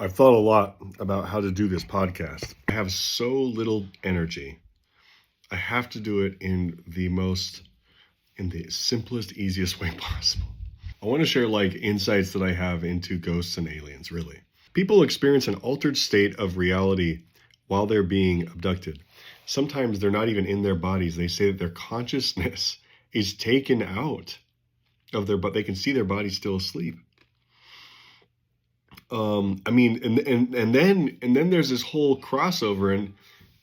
I've thought a lot about how to do this podcast. I have so little energy. I have to do it in the simplest, easiest way possible. I want to share insights that I have into ghosts and aliens, really. People experience an altered state of reality while they're being abducted. Sometimes they're not even in their bodies. They say that their consciousness is taken out of but they can see their body still asleep. And then there's this whole crossover, and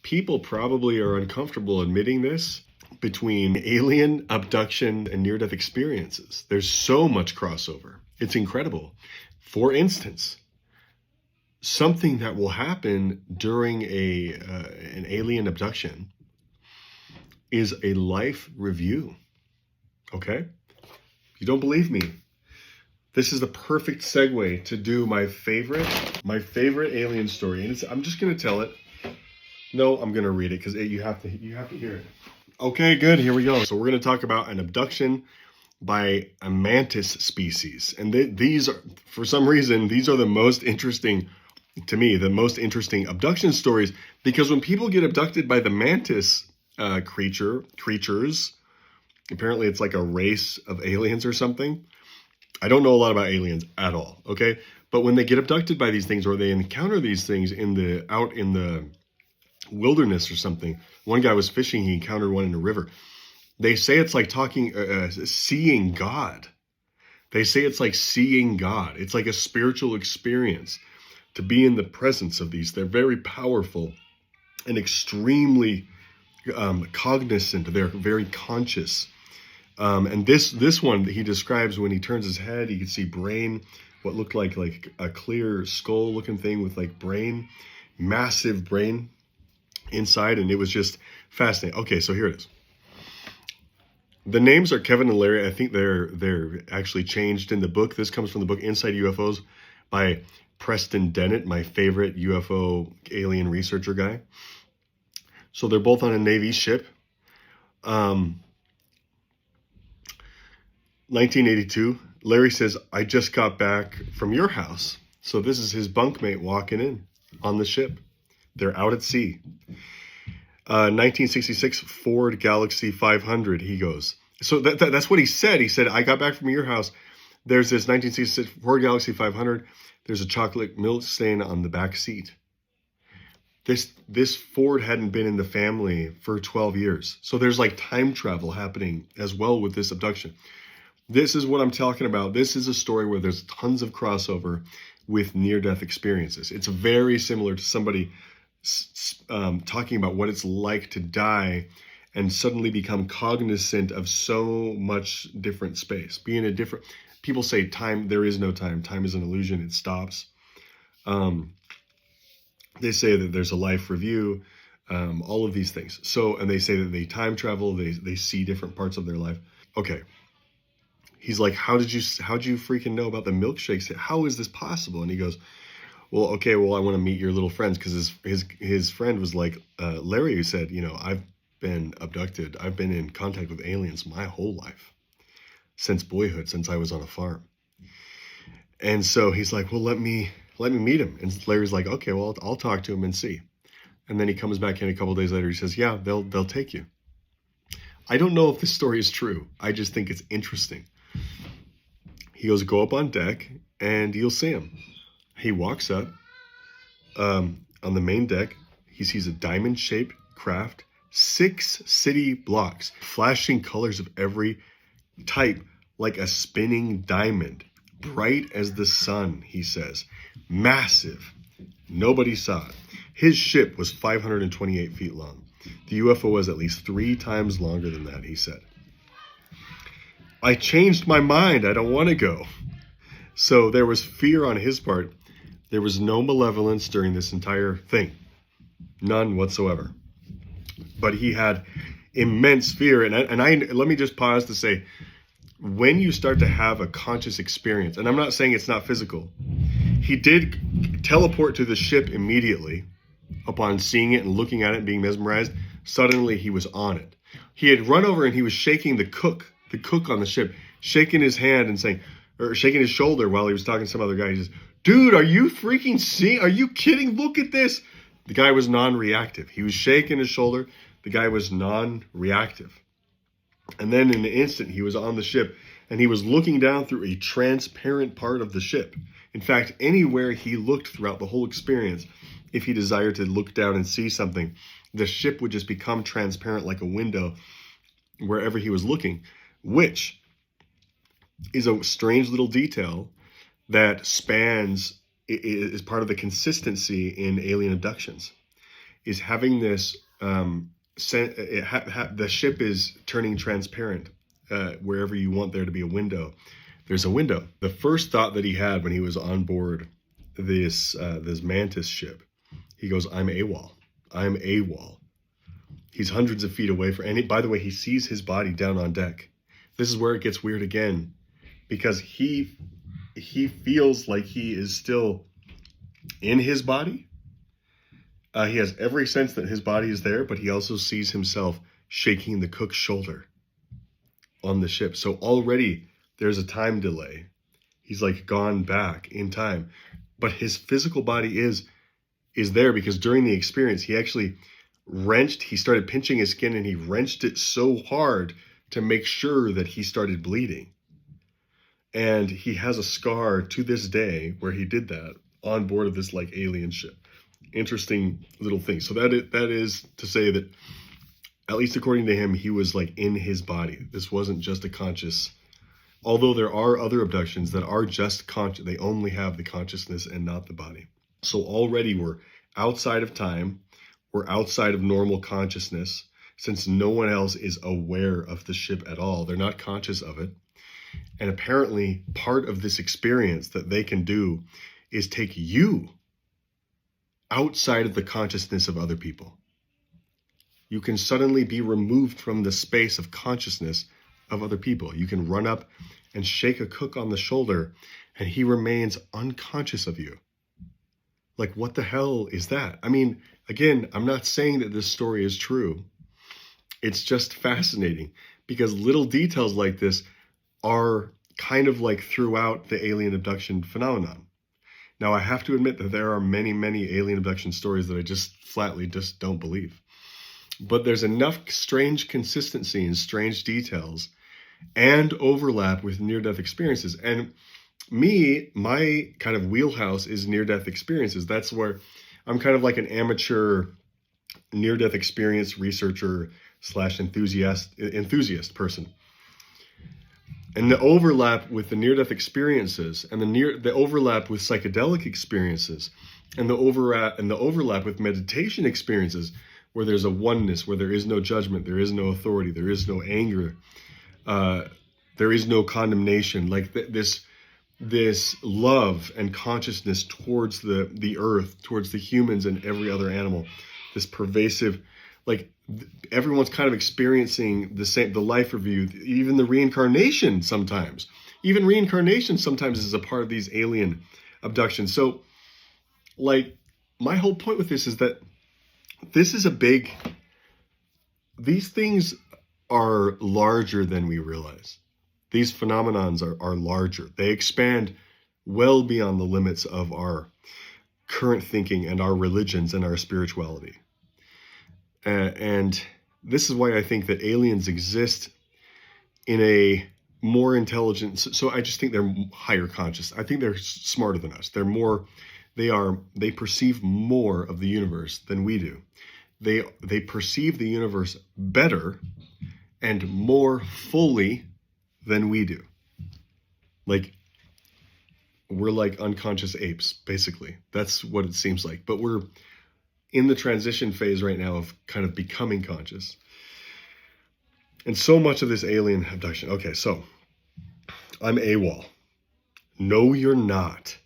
people probably are uncomfortable admitting this, between alien abduction and near-death experiences. There's so much crossover. It's incredible. For instance, something that will happen during an alien abduction is a life review. Okay? You don't believe me? This is the perfect segue to do my favorite alien story. And I'm just going to tell it. No, I'm going to read it because you have to hear it. Okay, good. Here we go. So we're going to talk about an abduction by a mantis species. And these are, for some reason, these are the most interesting, to me, the most interesting abduction stories, because when people get abducted by the mantis creatures, apparently it's like a race of aliens or something. I don't know a lot about aliens at all, okay? But when they get abducted by these things, or they encounter these things out in the wilderness or something. One guy was fishing, he encountered one in a river. They say it's like seeing God. They say it's like seeing God. It's like a spiritual experience to be in the presence of these. They're very powerful and extremely cognizant. They're very conscious. And this one he describes, when he turns his head, he can see brain, what looked like a clear skull looking thing with brain, massive brain inside. And it was just fascinating. Okay, so here it is. The names are Kevin and Larry. I think they're actually changed in the book. This comes from the book Inside UFOs by Preston Dennett, my favorite UFO alien researcher guy. So they're both on a Navy ship. 1982, Larry says, I just got back from your house. So this is his bunkmate walking in on the ship. They're out at sea. 1966 Ford Galaxy 500, he goes. So that's what he said. He said, I got back from your house. There's this 1966 Ford Galaxy 500. There's a chocolate milk stain on the back seat. This Ford hadn't been in the family for 12 years. So there's time travel happening as well with this abduction. This is what I'm talking about. This is a story where there's tons of crossover with near-death experiences. It's very similar to somebody talking about what it's like to die and suddenly become cognizant of so much different space. People say time, there is no time. Time is an illusion, it stops. They say that there's a life review, all of these things. So, and they say that they time travel, they see different parts of their life. Okay. He's like, how'd you freaking know about the milkshakes? How is this possible? And he goes, I want to meet your little friends, because his friend was like, Larry, who said, I've been abducted. I've been in contact with aliens my whole life, since boyhood, since I was on a farm. And so he's like, well, let me meet him. And Larry's like, okay, well, I'll talk to him and see. And then he comes back in a couple of days later. He says, yeah, they'll take you. I don't know if this story is true. I just think it's interesting. He goes, go up on deck and you'll see him. He walks up on the main deck. He sees a diamond-shaped craft, 6 city blocks, flashing colors of every type, like a spinning diamond, bright as the sun, he says. Massive. Nobody saw it. His ship was 528 feet long. The UFO was at least 3 times longer than that, he said. I changed my mind. I don't want to go. So there was fear on his part. There was no malevolence during this entire thing. None whatsoever. But he had immense fear. And let me just pause to say, when you start to have a conscious experience, and I'm not saying it's not physical, he did teleport to the ship immediately upon seeing it and looking at it and being mesmerized. Suddenly he was on it. He had run over and he was shaking the cook on the ship, shaking his hand and saying, or shaking his shoulder while he was talking to some other guy. He says, Dude, are you freaking seeing? Are you kidding? Look at this. The guy was non-reactive. He was shaking his shoulder. The guy was non-reactive. And then in an instant, he was on the ship, and he was looking down through a transparent part of the ship. In fact, anywhere he looked throughout the whole experience, if he desired to look down and see something, the ship would just become transparent like a window wherever he was looking, which is a strange little detail that is part of the consistency in alien abductions, is having this, the ship is turning transparent wherever you want there to be a window. There's a window. The first thought that he had when he was on board this Mantis ship, he goes, I'm AWOL. I'm AWOL. He's hundreds of feet away and by the way, he sees his body down on deck. This is where it gets weird again, because he feels like he is still in his body. He has every sense that his body is there, but he also sees himself shaking the cook's shoulder on the ship. So already there's a time delay. He's like gone back in time, but his physical body is there, because during the experience, he actually he started pinching his skin, and he wrenched it so hard to make sure that he started bleeding. And he has a scar to this day where he did that on board of this like alien ship. Interesting little thing. So that is to say that, at least according to him, he was like in his body. This wasn't just a conscious, although there are other abductions that are just conscious. They only have the consciousness and not the body. So already we're outside of time. We're outside of normal consciousness, since no one else is aware of the ship at all. They're not conscious of it. And apparently part of this experience that they can do is take you outside of the consciousness of other people. You can suddenly be removed from the space of consciousness of other people. You can run up and shake a cook on the shoulder, and he remains unconscious of you. Like, what the hell is that? I mean, again, I'm not saying that this story is true. It's just fascinating, because little details like this are kind of like throughout the alien abduction phenomenon. Now, I have to admit that there are many, many alien abduction stories that I just flatly just don't believe. But there's enough strange consistency and strange details and overlap with near-death experiences. And my kind of wheelhouse is near-death experiences. That's where I'm kind of like an amateur near-death experience researcher / enthusiast person. And the overlap with the near-death experiences, and the overlap with psychedelic experiences, and the overlap with meditation experiences, where there's a oneness, where there is no judgment, there is no authority, there is no anger, there is no condemnation. Like this love and consciousness towards the earth, towards the humans and every other animal, this pervasive, like everyone's kind of experiencing the life review, even the reincarnation sometimes. Even reincarnation sometimes is a part of these alien abductions. So, like, my whole point with this is that these things are larger than we realize. These phenomenons are larger. They expand well beyond the limits of our current thinking and our religions and our spirituality. And this is why I think that aliens exist in a more intelligent. So I just think they're higher conscious. I think they're smarter than us. They perceive more of the universe than we do. They perceive the universe better and more fully than we do. Like, we're like unconscious apes, basically. That's what it seems like. But we're in the transition phase right now of kind of becoming conscious. And so much of this alien abduction. Okay, so I'm AWOL. No, you're not.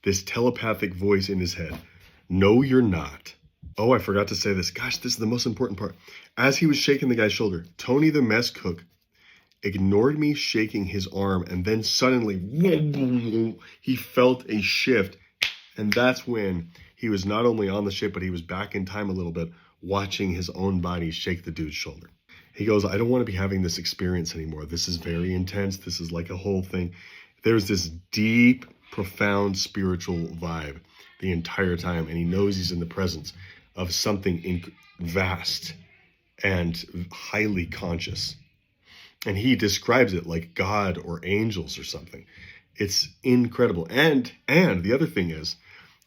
This telepathic voice in his head. No, you're not. Oh, I forgot to say this. Gosh, this is the most important part. As he was shaking the guy's shoulder, Tony the mess cook ignored me shaking his arm, and then suddenly he felt a shift. And that's when he was not only on the ship, but he was back in time a little bit, watching his own body shake the dude's shoulder. He goes, I don't want to be having this experience anymore. This is very intense. This is like a whole thing. There's this deep profound spiritual vibe the entire time, and he knows he's in the presence of something vast and highly conscious. And he describes it like God or angels or something. It's incredible. And the other thing is,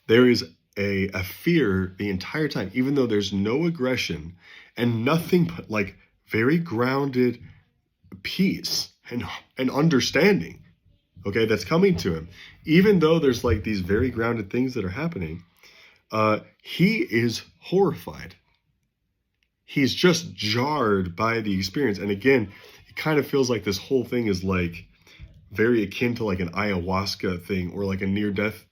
there is a fear the entire time, even though there's no aggression and nothing but like very grounded peace and understanding, okay, that's coming to him. Even though there's like these very grounded things that are happening, he is horrified. He's just jarred by the experience. And again, it kind of feels like this whole thing is like very akin to like an ayahuasca thing or like a near-death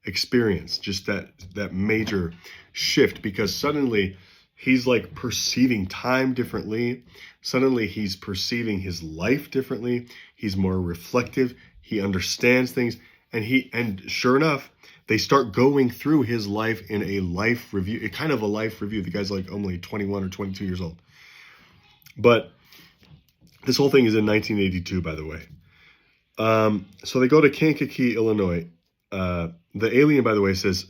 experience, just that major shift, because suddenly he's like perceiving time differently. Suddenly he's perceiving his life differently. He's more reflective. He understands things. And sure enough, they start going through his life in a life review, kind of a life review. The guy's like only 21 or 22 years old. But this whole thing is in 1982, by the way. So they go to Kankakee, Illinois. The alien, by the way, says,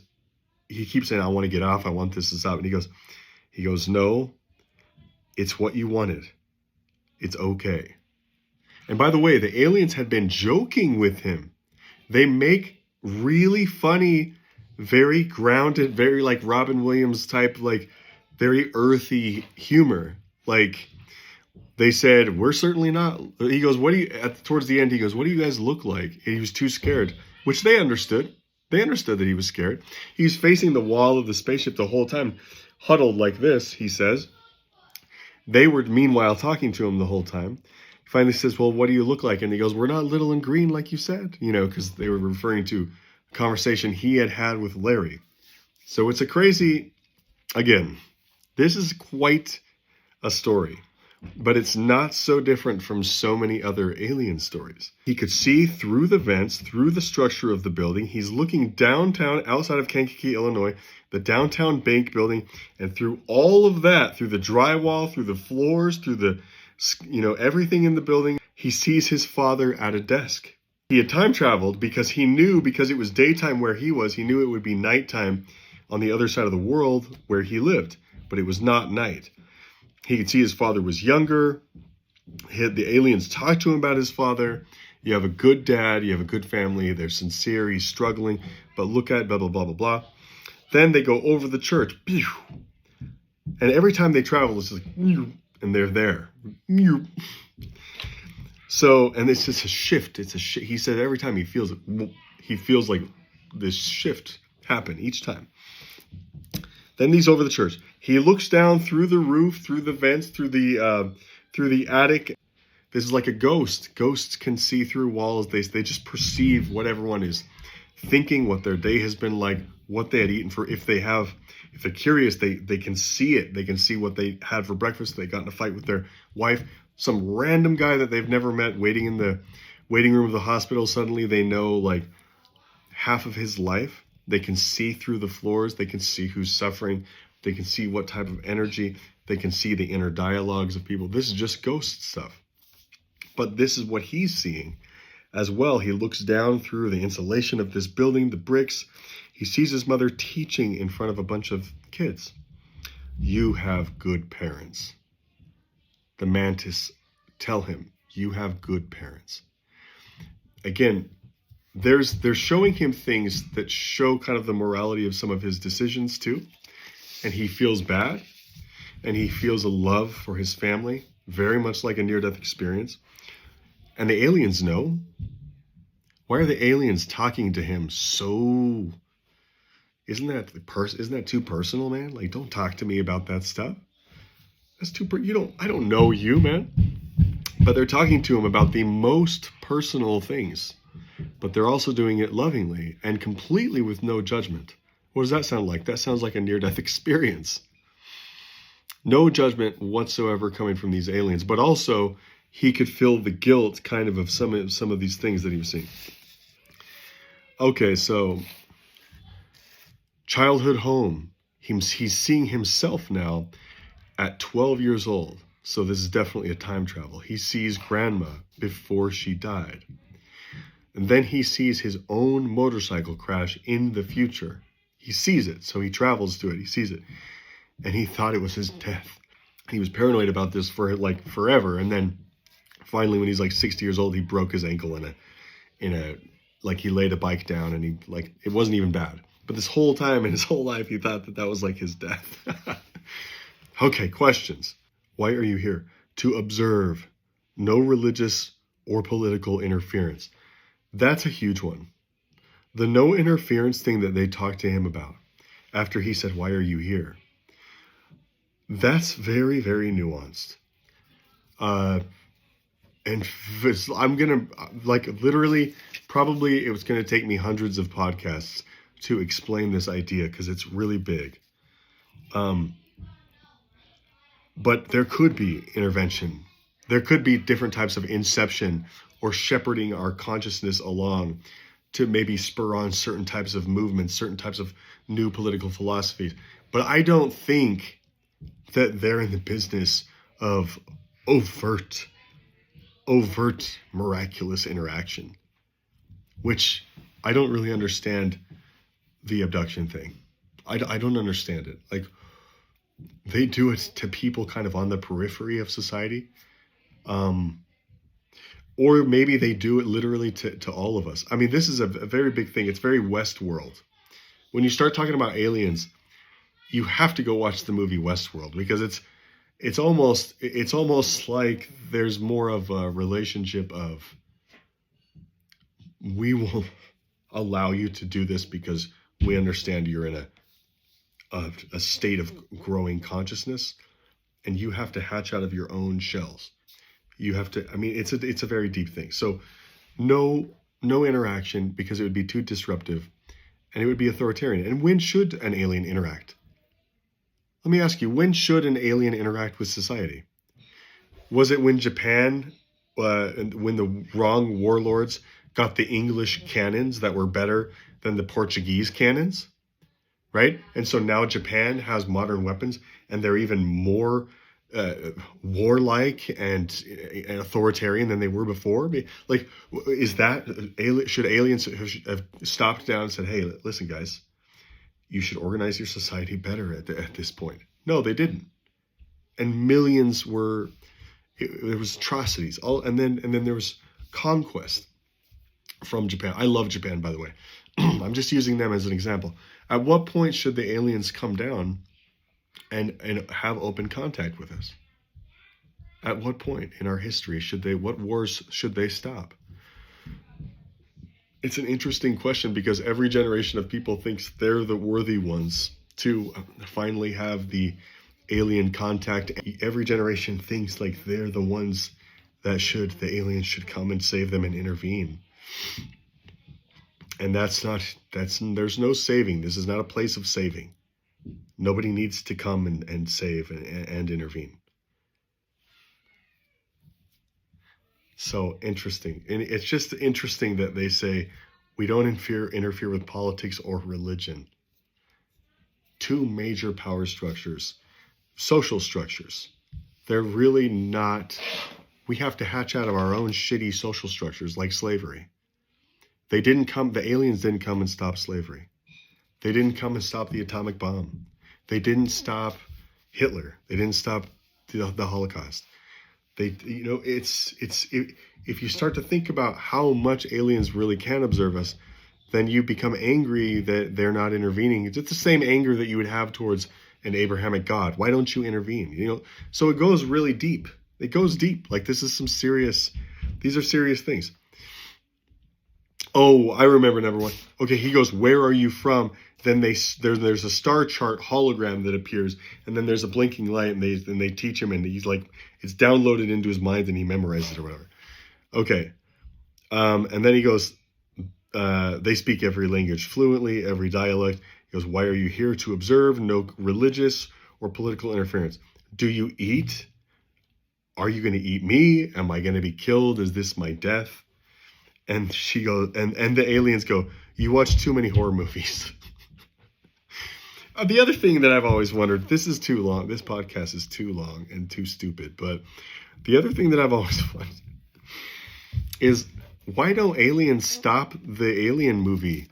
he keeps saying, I want to get off. I want this to stop. And he goes, no, it's what you wanted. It's okay. And by the way, the aliens had been joking with him. They make really funny, very grounded, very like Robin Williams type, like very earthy humor. Like they said, we're certainly not. He goes, towards the end, he goes, what do you guys look like? And he was too scared, which they understood. They understood that he was scared. He's facing the wall of the spaceship the whole time, huddled like this, he says. They were meanwhile talking to him the whole time. He finally says, well, what do you look like? And he goes, we're not little and green like you said, because they were referring to a conversation he had with Larry. So it's a crazy, again, this is quite a story, but it's not so different from so many other alien stories. He could see through the vents, through the structure of the building. He's looking downtown, outside of Kankakee, Illinois, the downtown bank building, and through all of that, through the drywall, through the floors, through the, everything in the building, he sees his father at a desk. He had time traveled because he knew, because it was daytime where he was, he knew it would be nighttime on the other side of the world where he lived, but it was not night. He could see his father was younger. The aliens talked to him about his father. You have a good dad. You have a good family. They're sincere. He's struggling. But look at blah, blah, blah, blah, blah. Then they go over the church. And every time they travel, it's like, and they're there. So, and it's just a shift. He said every time he feels it, he feels like this shift happen each time. Then he's over the church. He looks down through the roof, through the vents, through the attic. This is like a ghost. Ghosts can see through walls. They just perceive what everyone is thinking, what their day has been like, what they had eaten for. If they're curious, they can see it. They can see what they had for breakfast. They got in a fight with their wife. Some random guy that they've never met waiting in the waiting room of the hospital. Suddenly they know like half of his life. They can see through the floors. They can see who's suffering. They can see what type of energy. They can see the inner dialogues of people. This is just ghost stuff. But this is what he's seeing as well. He looks down through the insulation of this building, the bricks. He sees his mother teaching in front of a bunch of kids. You have good parents. The Mantis tell him, you have good parents. Again, they're showing him things that show kind of the morality of some of his decisions too. And he feels bad. And he feels a love for his family, very much like a near-death experience. And the aliens know. Why are the aliens talking to him so? Isn't that too personal, man? Like, don't talk to me about that stuff. That's too. I don't know you, man. But they're talking to him about the most personal things. But they're also doing it lovingly and completely with no judgment. What does that sound like? That sounds like a near-death experience. No judgment whatsoever coming from these aliens, but also he could feel the guilt kind of some of these things that he was seeing. Okay, so childhood home. He's seeing himself now at 12 years old. So this is definitely a time travel. He sees grandma before she died. And then he sees his own motorcycle crash in the future. He sees it, so he travels to it. He sees it. And he thought it was his death. He was paranoid about this for like forever. And then finally, when he's like 60 years old, he broke his ankle like he laid a bike down, and it wasn't even bad. But this whole time in his whole life, he thought that was like his death. Okay, questions. Why are you here? To observe. No religious or political interference. That's a huge one. The no interference thing that they talked to him about after he said, why are you here? That's very, very nuanced. And I'm going to, literally, probably it was going to take me hundreds of podcasts to explain this idea because it's really big. But there could be intervention. There could be different types of inception or shepherding our consciousness along to maybe spur on certain types of movements, certain types of new political philosophies. But I don't think that they're in the business of overt miraculous interaction, which I don't really understand the abduction thing. I don't understand it. Like, they do it to people kind of on the periphery of society. Or maybe they do it literally to all of us. I mean, this is a very big thing. It's very Westworld. When you start talking about aliens, you have to go watch the movie Westworld, because it's almost like there's more of a relationship of, we will allow you to do this because we understand you're in a state of growing consciousness, and you have to hatch out of your own shells. You have to, I mean, it's a very deep thing. So no interaction, because it would be too disruptive and it would be authoritarian. And when should an alien interact? Let me ask you, when should an alien interact with society? Was it when Japan, when the wrong warlords got the English cannons that were better than the Portuguese cannons, right? And so now Japan has modern weapons, and they're even more warlike and authoritarian than they were before. Like, should aliens have stopped down and said, hey, listen, guys, you should organize your society better at this point? No, they didn't. And millions there was atrocities. And then there was conquest from Japan. I love Japan, by the way. I'm just using them as an example. At what point should the aliens come down and have open contact with us? At what point in our history what wars should they stop? It's an interesting question, because every generation of people thinks they're the worthy ones to finally have the alien contact. Every generation thinks like they're the ones that the aliens should come and save them and intervene. And there's no saving. This is not a place of saving. Nobody needs to come and save and intervene. So interesting. And it's just interesting that they say we don't interfere with politics or religion. Two major power structures, social structures. They're really not, we have to hatch out of our own shitty social structures like slavery. The aliens didn't come and stop slavery. They didn't come and stop the atomic bomb. They didn't stop Hitler. They didn't stop the Holocaust. If you start to think about how much aliens really can observe us, then you become angry that they're not intervening. It's the same anger that you would have towards an Abrahamic God. Why don't you intervene? So it goes really deep. It goes deep. Like, these are serious things. Oh, I remember number one. Okay, he goes, where are you from? Then there's a star chart hologram that appears, and then there's a blinking light, and they teach him, and he's like, it's downloaded into his mind, and he memorizes it or whatever. Okay, and then he goes, they speak every language fluently, every dialect. He goes, why are you here? To observe, no religious or political interference. Do you eat? Are you going to eat me? Am I going to be killed? Is this my death? And she goes, and the aliens go, you watch too many horror movies. The other thing that I've always wondered, this is too long. This podcast is too long and too stupid. But the other thing that I've always wondered is, Why don't aliens stop the alien movie?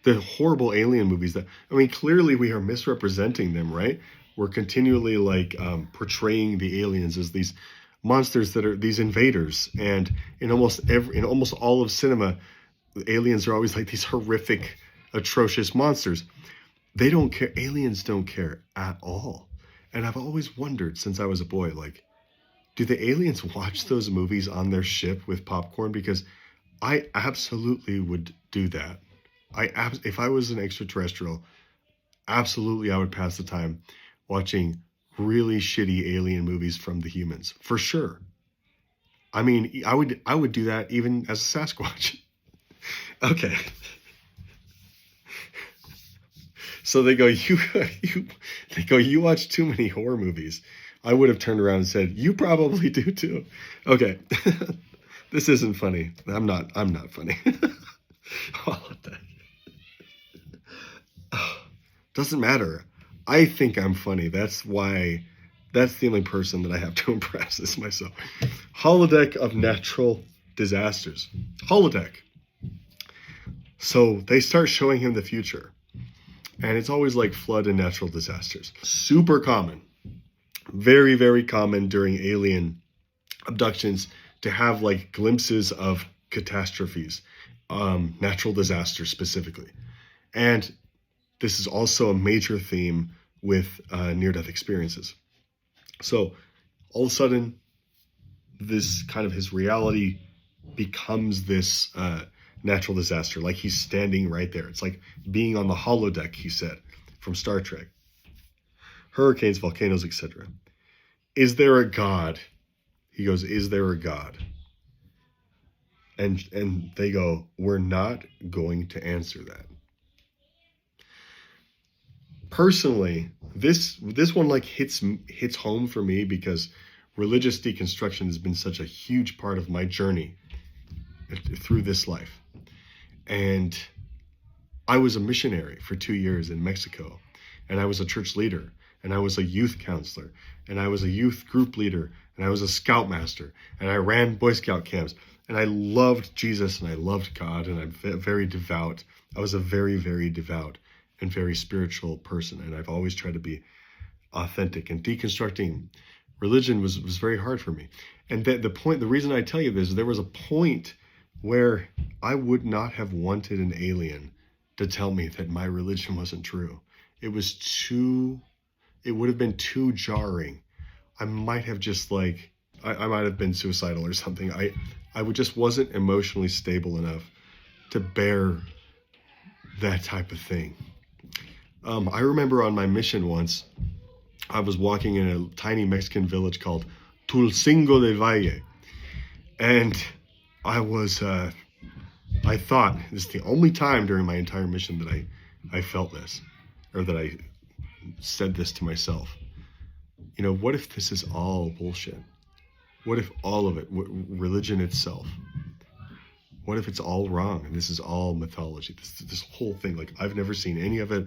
The horrible alien movies that, I mean, clearly we are misrepresenting them, right? We're continually like portraying the aliens as these monsters that are these invaders. And in almost all of cinema, the aliens are always like these horrific, atrocious monsters. They don't care. Aliens don't care at all. And I've always wondered since I was a boy, like, do the aliens watch those movies on their ship with popcorn? Because I absolutely would do that. If I was an extraterrestrial, absolutely I would pass the time watching really shitty alien movies from the humans, for sure. I mean, I would do that even as a Sasquatch. Okay. So they go, you watch too many horror movies. I would have turned around and said, you probably do too. Okay. This isn't funny. I'm not funny. Holodeck. Doesn't matter. I think I'm funny. That's the only person that I have to impress is myself. Holodeck of natural disasters. Holodeck. So they start showing him the future. And it's always like flood and natural disasters. Super common. Very, very common during alien abductions to have like glimpses of catastrophes, natural disasters specifically. And this is also a major theme with near-death experiences. So all of a sudden, this kind of his reality becomes this natural disaster. Like he's standing right there. It's like being on the holodeck, he said, from Star Trek. Hurricanes, volcanoes, etc. Is there a God? He goes, is there a God? And they go, we're not going to answer that. Personally, this one like hits home for me because religious deconstruction has been such a huge part of my journey through this life. And I was a missionary for 2 years in Mexico, and I was a church leader, and I was a youth counselor, and I was a youth group leader, and I was a scoutmaster, and I ran Boy Scout camps, and I loved Jesus, and I loved God, and I'm very devout. I was a very, very devout and very spiritual person, and I've always tried to be authentic. And deconstructing religion was very hard for me. And the reason I tell you this, there was a point where I would not have wanted an alien to tell me that my religion wasn't true. It would have been too jarring. I might have just like, I might have been suicidal or something. I just wasn't emotionally stable enough to bear that type of thing. I remember on my mission once, I was walking in a tiny Mexican village called Tulcingo de Valle. And I thought, this is the only time during my entire mission that I felt this, or that I said this to myself. You know, what if this is all bullshit? What if all of it, religion itself, what if it's all wrong and this is all mythology? This whole thing, like I've never seen any of it.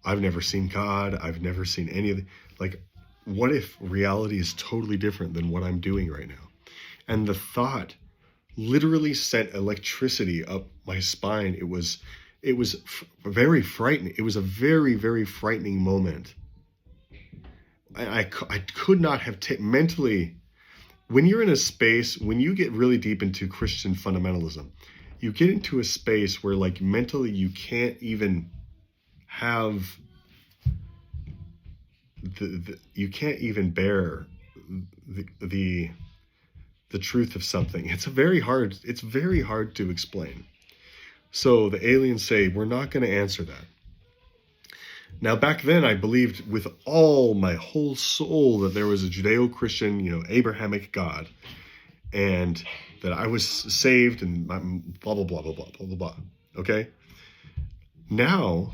I've never seen God. I've never seen any of it. Like, what if reality is totally different than what I'm doing right now? And the thought literally sent electricity up my spine. It was very frightening. It was a very, very frightening moment. I could not have mentally, when you're in a space, when you get really deep into Christian fundamentalism, you get into a space where like mentally you can't even have you can't even bear the truth of something. It's very hard to explain. So the aliens say, we're not going to answer that. Now, back then, I believed with all my whole soul that there was a Judeo-Christian, Abrahamic God, and that I was saved and blah, blah, blah, blah, blah, blah, blah, blah. Okay? Now,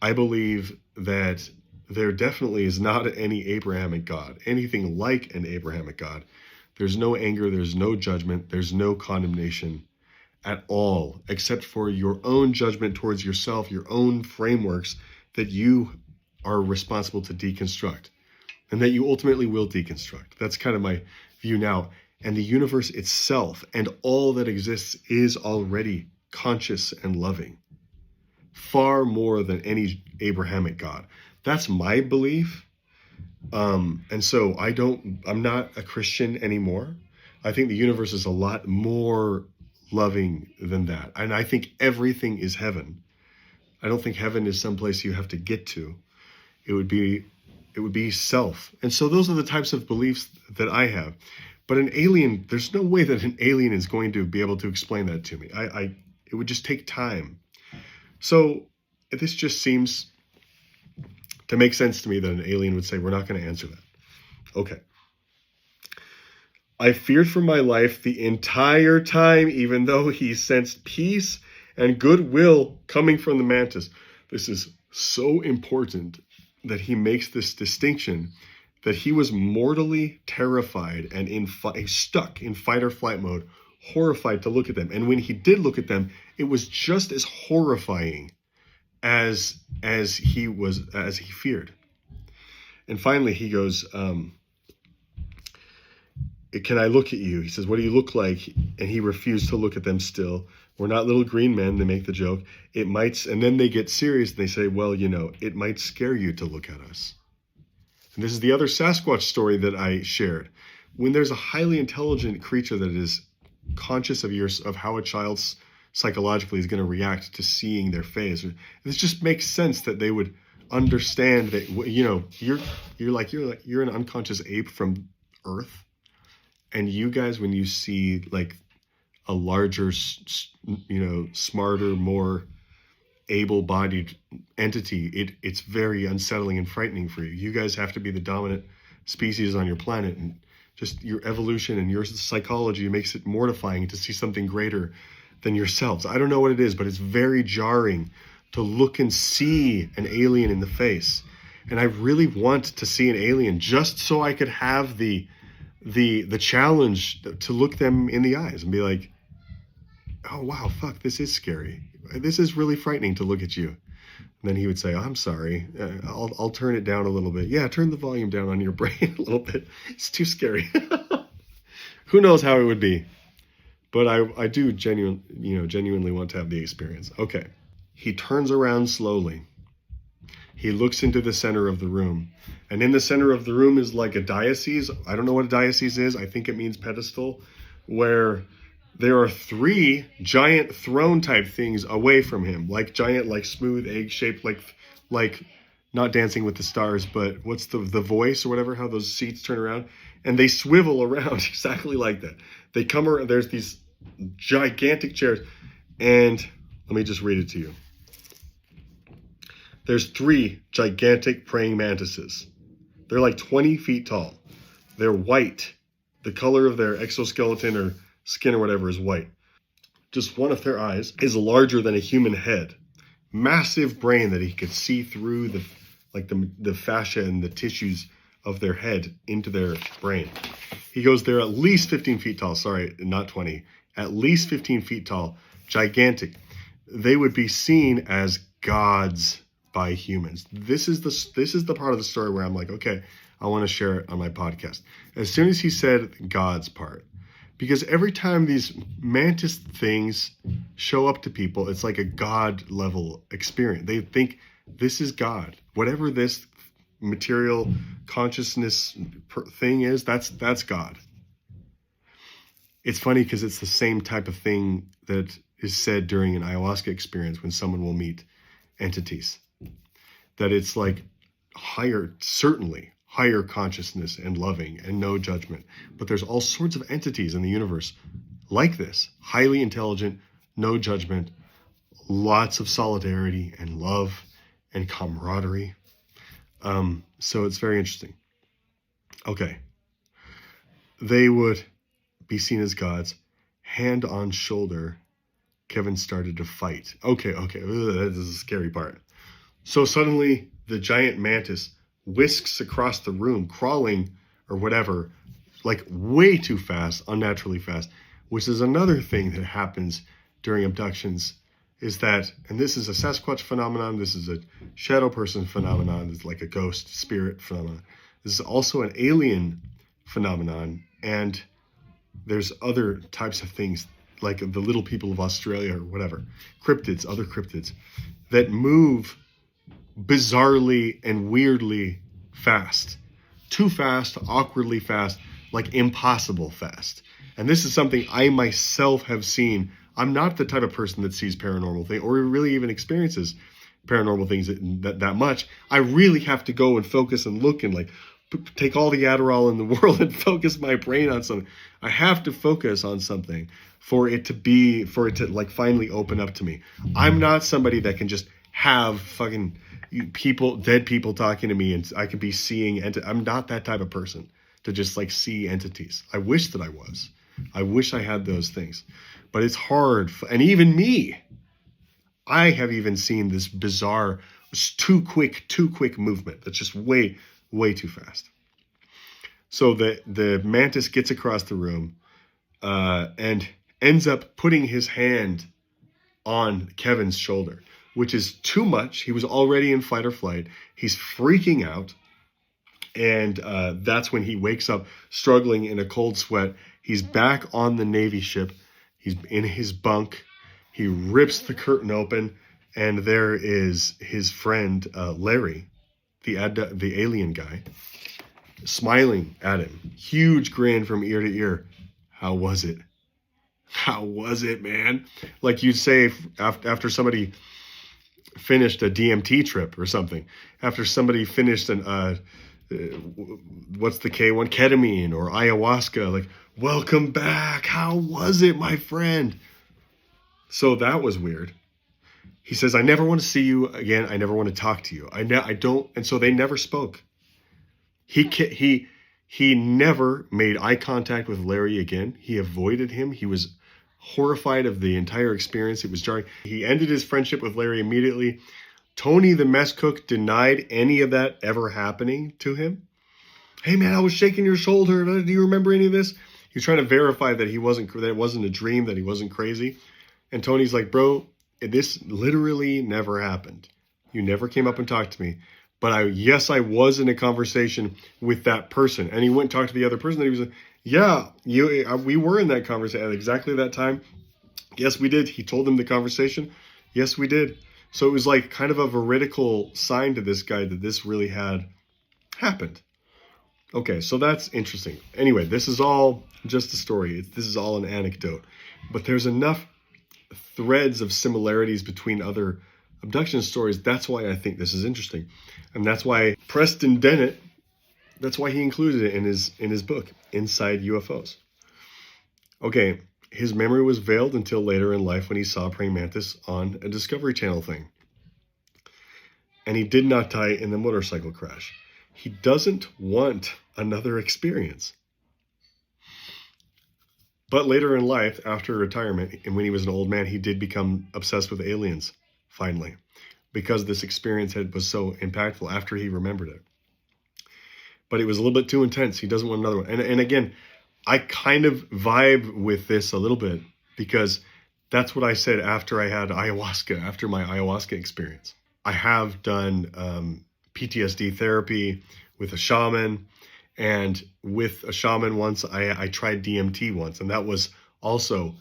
I believe that there definitely is not any Abrahamic God, anything like an Abrahamic God. There's no anger, there's no judgment, there's no condemnation at all, except for your own judgment towards yourself, your own frameworks that you are responsible to deconstruct, and that you ultimately will deconstruct. That's kind of my view now. And the universe itself and all that exists is already conscious and loving, far more than any Abrahamic God. That's my belief. And so I'm not a Christian anymore. I think the universe is a lot more loving than that. And I think everything is heaven. I don't think heaven is someplace you have to get to. It would be self. And so those are the types of beliefs that I have. But an alien, there's no way that an alien is going to be able to explain that to me. It would just take time. So this just seems to make sense to me that an alien would say, we're not going to answer that. Okay. I feared for my life the entire time, even though he sensed peace and goodwill coming from the mantis. This is so important that he makes this distinction, that he was mortally terrified and stuck in fight or flight mode, horrified to look at them. And when he did look at them, it was just as horrifying as he feared. And finally he goes, can I look at you? He says, what do you look like? And he refused to look at them still. We're not little green men, they make the joke. It might, and then they get serious and they say, well, it might scare you to look at us. And this is the other Sasquatch story that I shared. When there's a highly intelligent creature that is conscious of how a child psychologically is going to react to seeing their face, this just makes sense that they would understand that, you're an unconscious ape from Earth. And you guys, when you see like a larger, smarter, more able-bodied entity, it's very unsettling and frightening for you. You guys have to be the dominant species on your planet, and just your evolution and your psychology makes it mortifying to see something greater than yourselves. I don't know what it is, but it's very jarring to look and see an alien in the face. And I really want to see an alien just so I could have the challenge to look them in the eyes and be like, oh, wow, fuck, this is scary. This is really frightening to look at you. And then he would say, oh, I'm sorry. I'll turn it down a little bit. Yeah, turn the volume down on your brain a little bit. It's too scary. Who knows how it would be? But I do genuinely want to have the experience. Okay. He turns around slowly. He looks into the center of the room. And in the center of the room is like a diocese. I don't know what a diocese is. I think it means pedestal, where there are 3 giant throne type things away from him, like giant, like smooth egg shaped, like not Dancing with the Stars, but what's the Voice or whatever, how those seats turn around, and they swivel around exactly like that. They come around, there's these gigantic chairs, and let me just read it to you. There's 3 gigantic praying mantises. They're like 20 feet tall. They're white. The color of their exoskeleton or skin or whatever is white. Just one of their eyes is larger than a human head. Massive brain that he could see through the fascia and the tissues of their head into their brain. He goes, they're at least 15 feet tall. Sorry, not 20. At least 15 feet tall. Gigantic. They would be seen as gods by humans. This is the part of the story where I'm like, okay, I want to share it on my podcast. As soon as he said God's part, because every time these mantis things show up to people, it's like a God level experience. They think this is God. Whatever this material consciousness thing is, that's God. It's funny because it's the same type of thing that is said during an ayahuasca experience when someone will meet entities. That it's like certainly higher consciousness and loving and no judgment. But there's all sorts of entities in the universe like this, highly intelligent, no judgment, lots of solidarity and love and camaraderie. So it's very interesting. Okay. They would be seen as gods. Hand on shoulder, Kevin started to fight. Okay. This is a scary part. So suddenly the giant mantis whisks across the room, crawling or whatever, like way too fast, unnaturally fast, which is another thing that happens during abductions, is that, and this is a Sasquatch phenomenon, this is a shadow person phenomenon, it's like a ghost spirit phenomenon. This is also an alien phenomenon, and there's other types of things like the little people of Australia or whatever, cryptids, other cryptids that move bizarrely and weirdly fast. Too fast, awkwardly fast, like impossible fast. And this is something I myself have seen. I'm not the type of person that sees paranormal things or really even experiences paranormal things that much. I really have to go and focus and look and like take all the Adderall in the world and focus my brain on something. I have to focus on something for it to like finally open up to me. I'm not somebody that can just have fucking dead people talking to me and I could be seeing, I'm not that type of person to just like see entities. I wish that I was. I wish I had those things, but it's hard. And even me, I have even seen this bizarre, too quick movement. That's just way too fast. So the mantis gets across the room and ends up putting his hand on Kevin's shoulder, which is too much. He was already in fight or flight. He's freaking out. And that's when he wakes up struggling in a cold sweat. He's back on the Navy ship. He's in his bunk. He rips the curtain open, and there is his friend Larry, the alien guy, smiling at him. Huge grin from ear to ear. How was it? How was it, man? Like you'd say after somebody finished a DMT trip or something. After somebody finished an what's the K1? Ketamine or ayahuasca. Like, welcome back. How was it, my friend? So that was weird. He says, I never want to see you again. I never want to talk to you. I don't. And so they never spoke. He never made eye contact with Larry again. He avoided him. He was horrified of the entire experience. It was jarring. He ended his friendship with Larry immediately. Tony, the mess cook, denied any of that ever happening to him. Hey man, I was shaking your shoulder. Do you remember any of this? He was trying to verify that that it wasn't a dream, that he wasn't crazy. And Tony's like, bro, this literally never happened. You never came up and talked to me. But I was in a conversation with that person. And he went and talked to the other person. And he was like, yeah, we were in that conversation at exactly that time. Yes, we did. He told them the conversation. Yes, we did. So it was like kind of a veridical sign to this guy that this really had happened. Okay, so that's interesting. Anyway, this is all just a story. This is all an anecdote. But there's enough threads of similarities between other abduction stories. That's why I think this is interesting. And that's why Preston Dennett, that's why he included it in his book, Inside UFOs. Okay, his memory was veiled until later in life when he saw a praying mantis on a Discovery Channel thing. And he did not die in the motorcycle crash. He doesn't want another experience. But later in life, after retirement, and when he was an old man, he did become obsessed with aliens, finally, because this experience was so impactful after he remembered it. But it was a little bit too intense. He doesn't want another one. And again, I kind of vibe with this a little bit because that's what I said after I had ayahuasca, after my ayahuasca experience. I have done PTSD therapy with a shaman, and with a shaman once, I tried DMT once, and that was also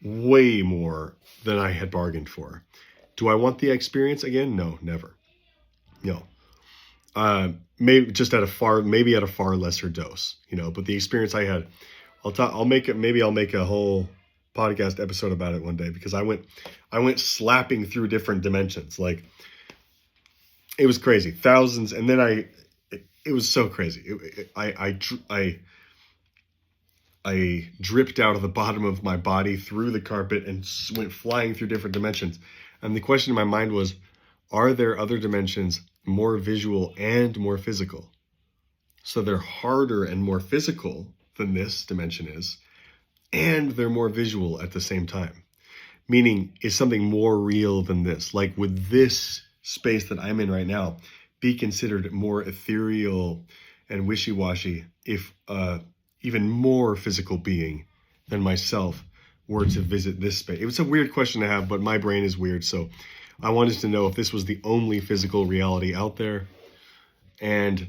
way more than I had bargained for. Do I want the experience again? No, never. No. Maybe just at a far lesser dose, but the experience I had, I'll make a whole podcast episode about it one day, because I went slapping through different dimensions. Like, it was crazy, thousands. And then it was so crazy. I dripped out of the bottom of my body through the carpet and went flying through different dimensions. And the question in my mind was, are there other dimensions more visual and more physical? So they're harder and more physical than this dimension is, and they're more visual at the same time. Meaning, is something more real than this? Like, would this space that I'm in right now be considered more ethereal and wishy-washy if even more physical being than myself were to visit this space? It was a weird question to have, but my brain is weird, so I wanted to know if this was the only physical reality out there. And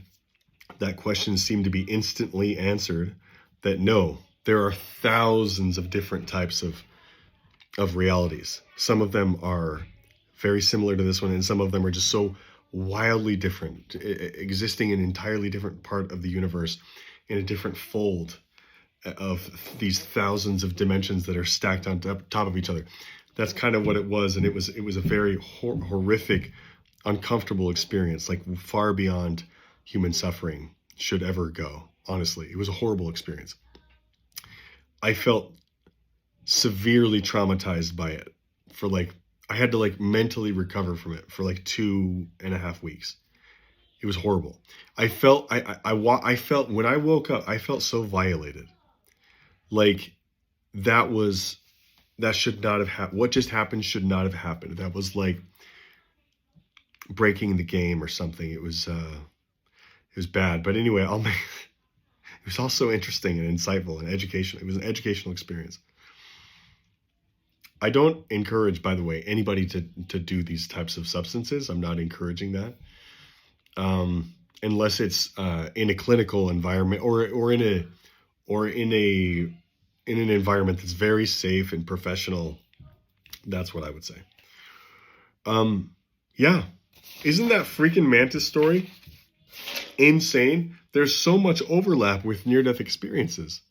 that question seemed to be instantly answered, that no, there are thousands of different types of realities. Some of them are very similar to this one, and some of them are just so wildly different, existing in an entirely different part of the universe, in a different fold of these thousands of dimensions that are stacked on top of each other. That's kind of what it was, and it was a very horrific, uncomfortable experience, like far beyond human suffering should ever go. Honestly, it was a horrible experience. I felt severely traumatized by it for like, I had to like mentally recover from it for like 2.5 weeks. It was horrible. I felt, I felt when I woke up, I felt so violated. Like that should not have happened. What just happened should not have happened. That was like breaking the game or something. It was bad. But anyway, it was also interesting and insightful and educational. It was an educational experience. I don't encourage, by the way, anybody to do these types of substances. I'm not encouraging that. Unless it's in a clinical environment or in an environment that's very safe and professional. That's what I would say. Yeah. Isn't that freaking Mantis story insane? There's so much overlap with near-death experiences.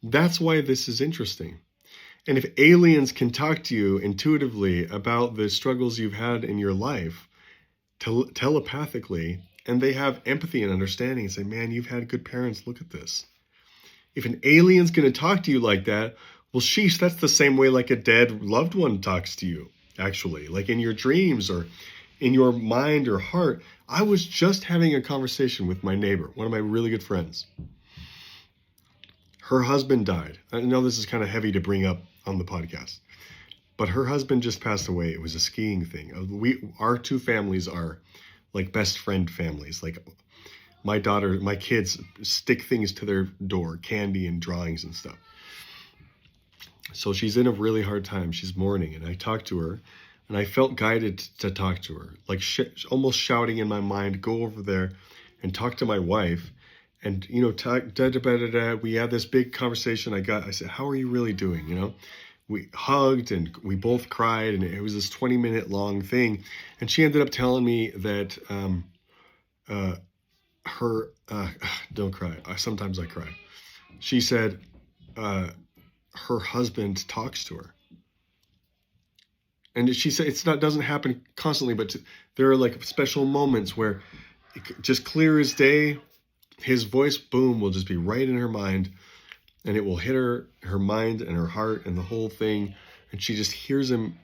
That's why this is interesting. And if aliens can talk to you intuitively about the struggles you've had in your life, telepathically, and they have empathy and understanding and say, man, you've had good parents, look at this. If an alien's going to talk to you like that, well, sheesh, that's the same way like a dead loved one talks to you, actually, like in your dreams or in your mind or heart. I was just having a conversation with my neighbor, one of my really good friends. Her husband died. I know this is kind of heavy to bring up on the podcast, but her husband just passed away. It was a skiing thing. Our two families are like best friend families. Like my kids stick things to their door, candy and drawings and stuff. So she's in a really hard time. She's mourning, and I talked to her, and I felt guided to talk to her, like almost shouting in my mind, go over there and talk to my wife. And, you know, we had this big conversation. I said, how are you really doing? You know, we hugged and we both cried, and it was this 20-minute long thing. And she ended up telling me that don't cry. Sometimes I cry. She said her husband talks to her. And she said doesn't happen constantly, but there are like special moments where just clear as day, his voice, boom, will just be right in her mind, and it will hit her mind and her heart and the whole thing. And she just hears him.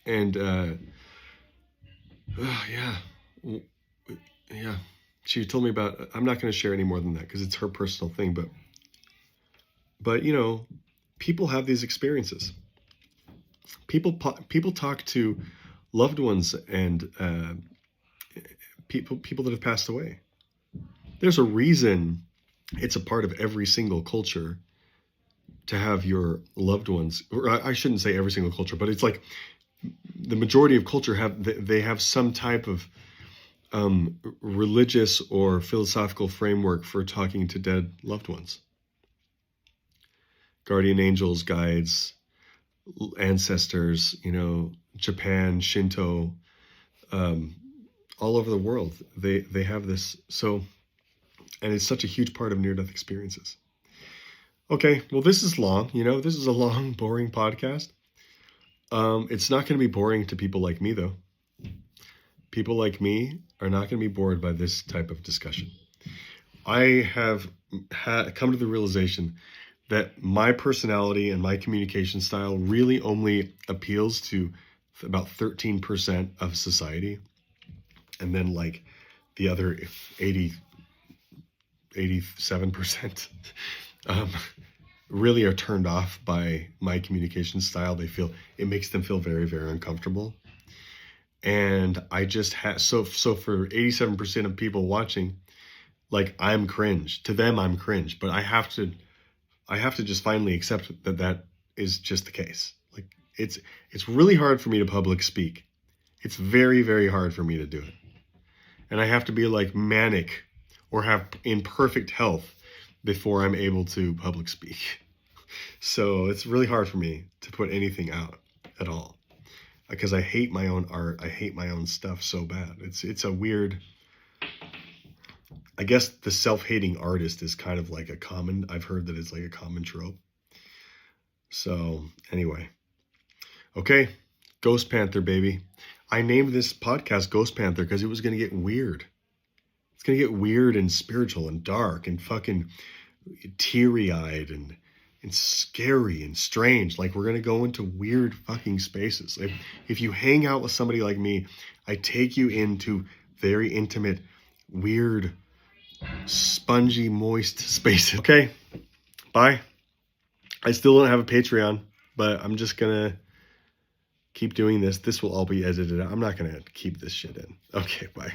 And yeah. She told me about, I'm not going to share any more than that because it's her personal thing. But you know, people have these experiences. People talk to loved ones and people that have passed away. There's a reason it's a part of every single culture to have your loved ones, or I shouldn't say every single culture, but it's like the majority of culture have some type of religious or philosophical framework for talking to dead loved ones. Guardian angels, guides, ancestors, you know, Japan, Shinto, all over the world, they have this. So, and it's such a huge part of near-death experiences. Okay, well, this is long. You know, this is a long, boring podcast. It's not going to be boring to people like me, though. People like me are not going to be bored by this type of discussion. I have come to the realization that my personality and my communication style really only appeals to about 13% of society. And then like the other 87% really are turned off by my communication style. It makes them feel very, very uncomfortable. And I just so for 87% of people watching, like I'm cringe. To them, I'm cringe. But I have to just finally accept that is just the case. Like it's really hard for me to public speak. It's very, very hard for me to do it. And I have to be like manic or have in perfect health before I'm able to public speak. So it's really hard for me to put anything out at all because I hate my own art. I hate my own stuff so bad. It's a weird, I guess the self-hating artist is kind of like a common, I've heard that it's like a common trope. So anyway, okay, Ghost Panther, baby. I named this podcast Ghost Panther because it was going to get weird. It's going to get weird and spiritual and dark and fucking teary-eyed and scary and strange. Like we're going to go into weird fucking spaces. If you hang out with somebody like me, I take you into very intimate, weird, spongy, moist spaces. Okay, bye. I still don't have a Patreon, but I'm just going to keep doing this. This will all be edited out. I'm not going to keep this shit in. Okay, bye.